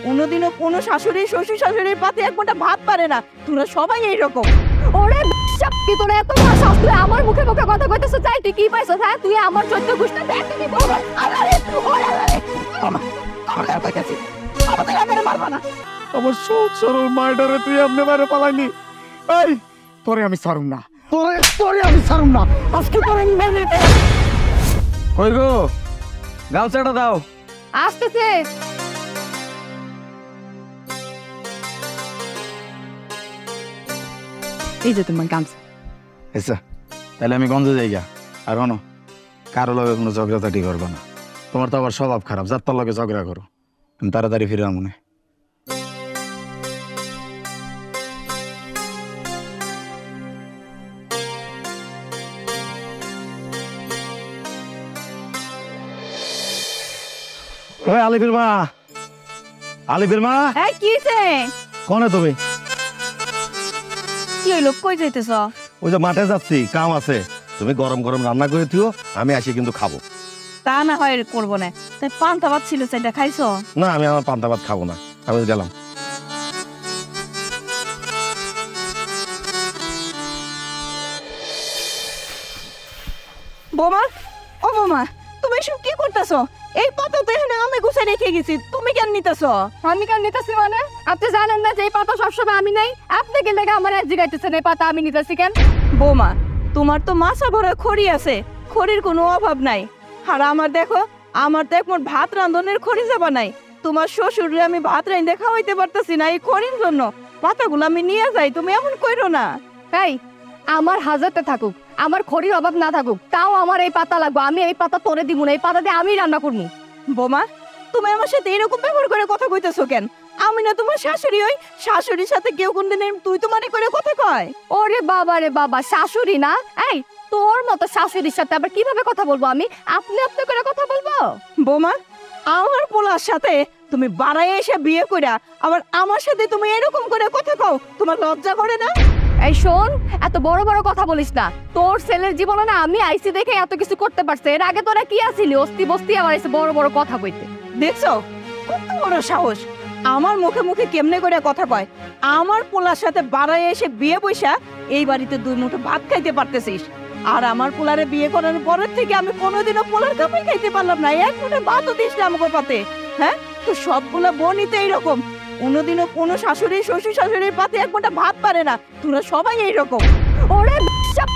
কোনোদিনও কোনো শাশুড়ি শ্বশুর শাশুড়ির পাতে এক মোটা ভাত পারে না। তোরা সবাই এইরকম। ওরে কি তোরা এত ভাষা তুই আমার মুখে মুখে কথা কইতেছ? চাই তুই কি পাইছস? হ্যাঁ তুই আমার 14 গুষ্টা দেখ তুমি বল। আরে ওরে আমার এত কাছে আমাদের মারবা না। আমার সহজ সরল মাইডারে তুই এমনি বাইরে পালাইনি। এই তোরে আমি ছাড়ুম না, তোরে আমি ছাড়ুম না। আজকে তোরে মেরে দে। কই গো, গামছাটা দাও। আসতেছে। এই যে তোমার গামছা। আচ্ছা তাহলে আমি গঞ্জে যাইগা। আর হনো, কারো লগে কোনো ঝগড়াঝাটি করবা না। তোমার তো আবার স্বভাব খারাপ, যার তার লগে ঝগড়া করো। আমি তাড়াতাড়ি ফিরে মনে। আলিফের মা, আলিফের মা। এই কিছে? কোনে তুমি? কি হইলো, কই যাইতেছ? ওই যে মাঠে যাচ্ছি, কাম আছে। তুমি গরম গরম রান্না করে দিও, আমি আসি কিন্তু খাবো। তা না হয় করবো না। তাই পান্তা ভাত ছিল, সেটা খাইছো? না, আমি আমার পান্তা ভাত খাবো না, আমি গেলাম। বোমা, ও বোমা, তুমি এসব কি করতেছো? এই পাতা তো এখানে আমি গুছাই রেখে গেছি, তুমি কেন নিতেছো? আমি কেন নিতেছি মানে? আপনি জানেন না যে এই পাতা সবসময় আমি নাই? আপনি কি লেগে আমার এক জিগাইতেছেন এই পাতা আমি নিতেছি কেন? বোমা, তোমার তো মাছা ভরা খড়ি আছে, খড়ির কোনো অভাব নাই। আর আমার দেখো, আমার তো এখন ভাত রাঁধনের খড়ি যাবা নাই। তোমার শ্বশুরে আমি ভাত রাঁধে খাওয়াইতে পারতেছি না এই খড়ির জন্য। পাতাগুলো আমি নিয়ে যাই, তুমি এমন কইরো না। এই আমার হাজারটা থাকুক, আমার খড়ির অভাব না থাকুক, তাও আমার এই পাতা লাগবে। আমি এই পাতা তোরে দিব না, এই পাতা দিয়ে আমি রান্না করবো। বোমা, তুমি আমার সাথে এরকম ব্যবহার করে কথা কইতেছো কেন? আমি না তোমার শাশুড়ি হই? শাশুড়ির সাথে কেউ কোনদিন তুই তোমারে করে কথা কয়? ওরে বাবা রে বাবা, শাশুড়ি না? এই তোর মতো শাশুড়ির সাথে আবার কিভাবে কথা বলবো আমি? আপনি আপনি করে কথা বলবো? বোমা, আমার পোলার সাথে তুমি বাড়াই এসে বিয়ে কইরা আবার আমার সাথে তুমি এরকম করে কথা কও, তোমার লজ্জা করে না? এই শোন, এত বড় বড় কথা বলিস না। তোর ছেলের জীবনে না আমি আইসি দেখে এত কিছু করতে পারছে। এর আগে তোরা কি আছিলি? অস্তি বস্তি আমার এসে বড় বড় কথা কইতে। দেখছো কত বড় সাহস, আমার মুখে মুখে কেমনে করে কথা কয়। আমার পোলার সাথে বাড়াই এসে বিয়ে বইসা এই বাড়িতে দুই মুঠো ভাত খাইতে পারতেছিস, আর আমার পোলারে বিয়ে করার পরের থেকে আমি কোনোদিনও পোলার কাপড় খাইতে পারলাম না, এক মুঠো ভাতও দিস না আমাকে পাতে। হ্যাঁ, তো সবগুলা বোনই তো এইরকম। কোনোদিনও কোনো শাশুড়ি শ্বশুর শাশুড়ির পাতে এক মোটা ভাত পারে না। তোরা সবাই এইরকম। ওরে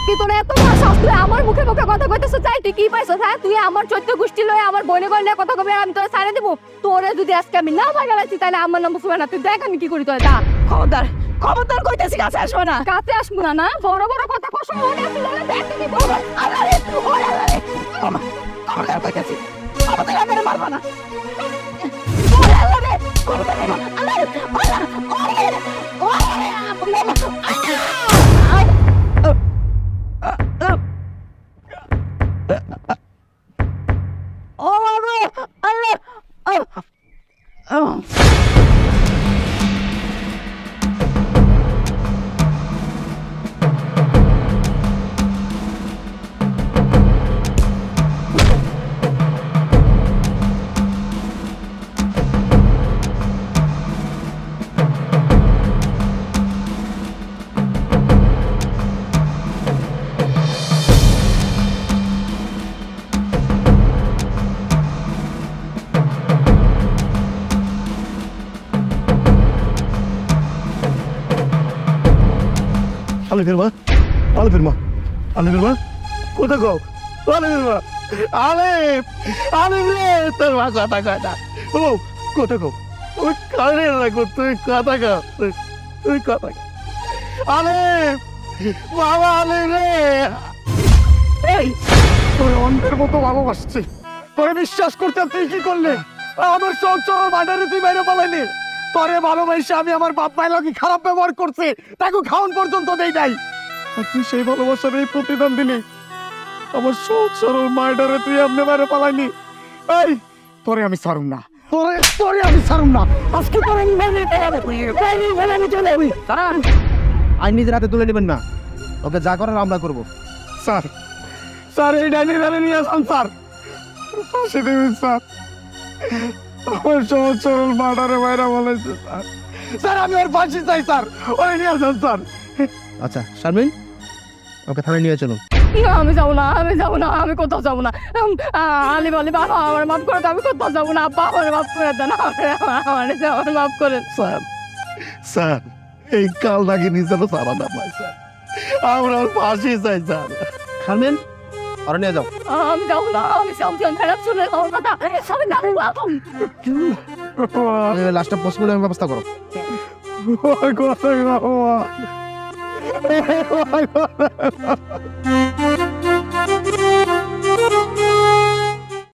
কি তোরা এত ভাষা তুই আমার মুখে মুখে কথা কইতেছ? চাই তুই কি পাইছস? হ্যাঁ তুই আমার 14 গুষ্টি লয়ে আমার বইনে গয়না কথা কবে, আমি তোরা ছাড়ে দেব? তোরে যদি আজকে আমি না বাগালাইছি তাহলে আমার নাম বুঝবে না। তুই দেখ আমি কি করি তোরে। দা খবরদার, খবরদার কইতেছি, কাছে আসবো না। কাছে আসবো না? না বড় বড় কথা কস মনে আছে না? দেখ তুমি বল। আরে ওরে আমা আমার এত কাছে আমাদের মারবা না। আলিফের মা, আলিফের মা, আলিফের মা, কোথায় গো? আলিফের মা, আলিফ, আলিফ রে, তোর মা কথা কয় না। ও কোথায় গো? ওই কানে রাখো, তুই কথা কও, তুই কথা কও। আলিফ, বাবা আলিফ রে। এই তোর অন্ধের মতো ভালোবাসছি, তোরে বিশ্বাস করতে তুই কি করলে? আমার সংসার বাজারে তুই বাইরে পালাইনি। তোরে ভালোবাসে আমি আমার বাপ মায়ের লোক খারাপ ব্যবহার করছে, তাকে খাওয়ান পর্যন্ত দেই নাই। আর তুই সেই ভালোবাসার এই প্রতিদান দিলি। আমার সহজ সরল মাইডারে তুই এমনি বাইরে পালাইনি। এই তোরে আমি ছাড়ুম না, তোরে আমি ছাড়ুম না। আজকে তোরে মেরে আমি চলে যাবি। আইন নিজের হাতে তুলে নেবেন না, ওকে যা করার আমরা করবো। স্যার, স্যার এই ডাইনি নিয়ে আসান স্যার, ফাঁসি দেবেন স্যার, আমার সহজ সরল মার্ডারে বাইরা বলেছে স্যার। স্যার আমি ওর ফাঁসি চাই স্যার, ওই নিয়ে আসেন স্যার। আচ্ছা শারমিন, ওকে থানায় নিয়ে চলো। না, আমি যাবো না, আমি যাবো না, আমি কোথাও যাবো না। আলি বলে বাবা আমার মাফ করে দাও, আমি কোথাও যাবো না। আব্বা আমার মাফ করে দেন, আমার মাফ করেন। স্যার স্যার এই কাল নাকি নিচে সারা না পাই স্যার, আমরা ওর ফাঁসি চাই স্যার। শারমিন, ওরা নিয়ে যাও। আমি যাবো না, আমি সামথিং খারাপ শুনে আমার কথা আমি না লাস্টটা পোস্টমর্টমের ব্যবস্থা করো। ওই কথা বাবা, ওই কথা।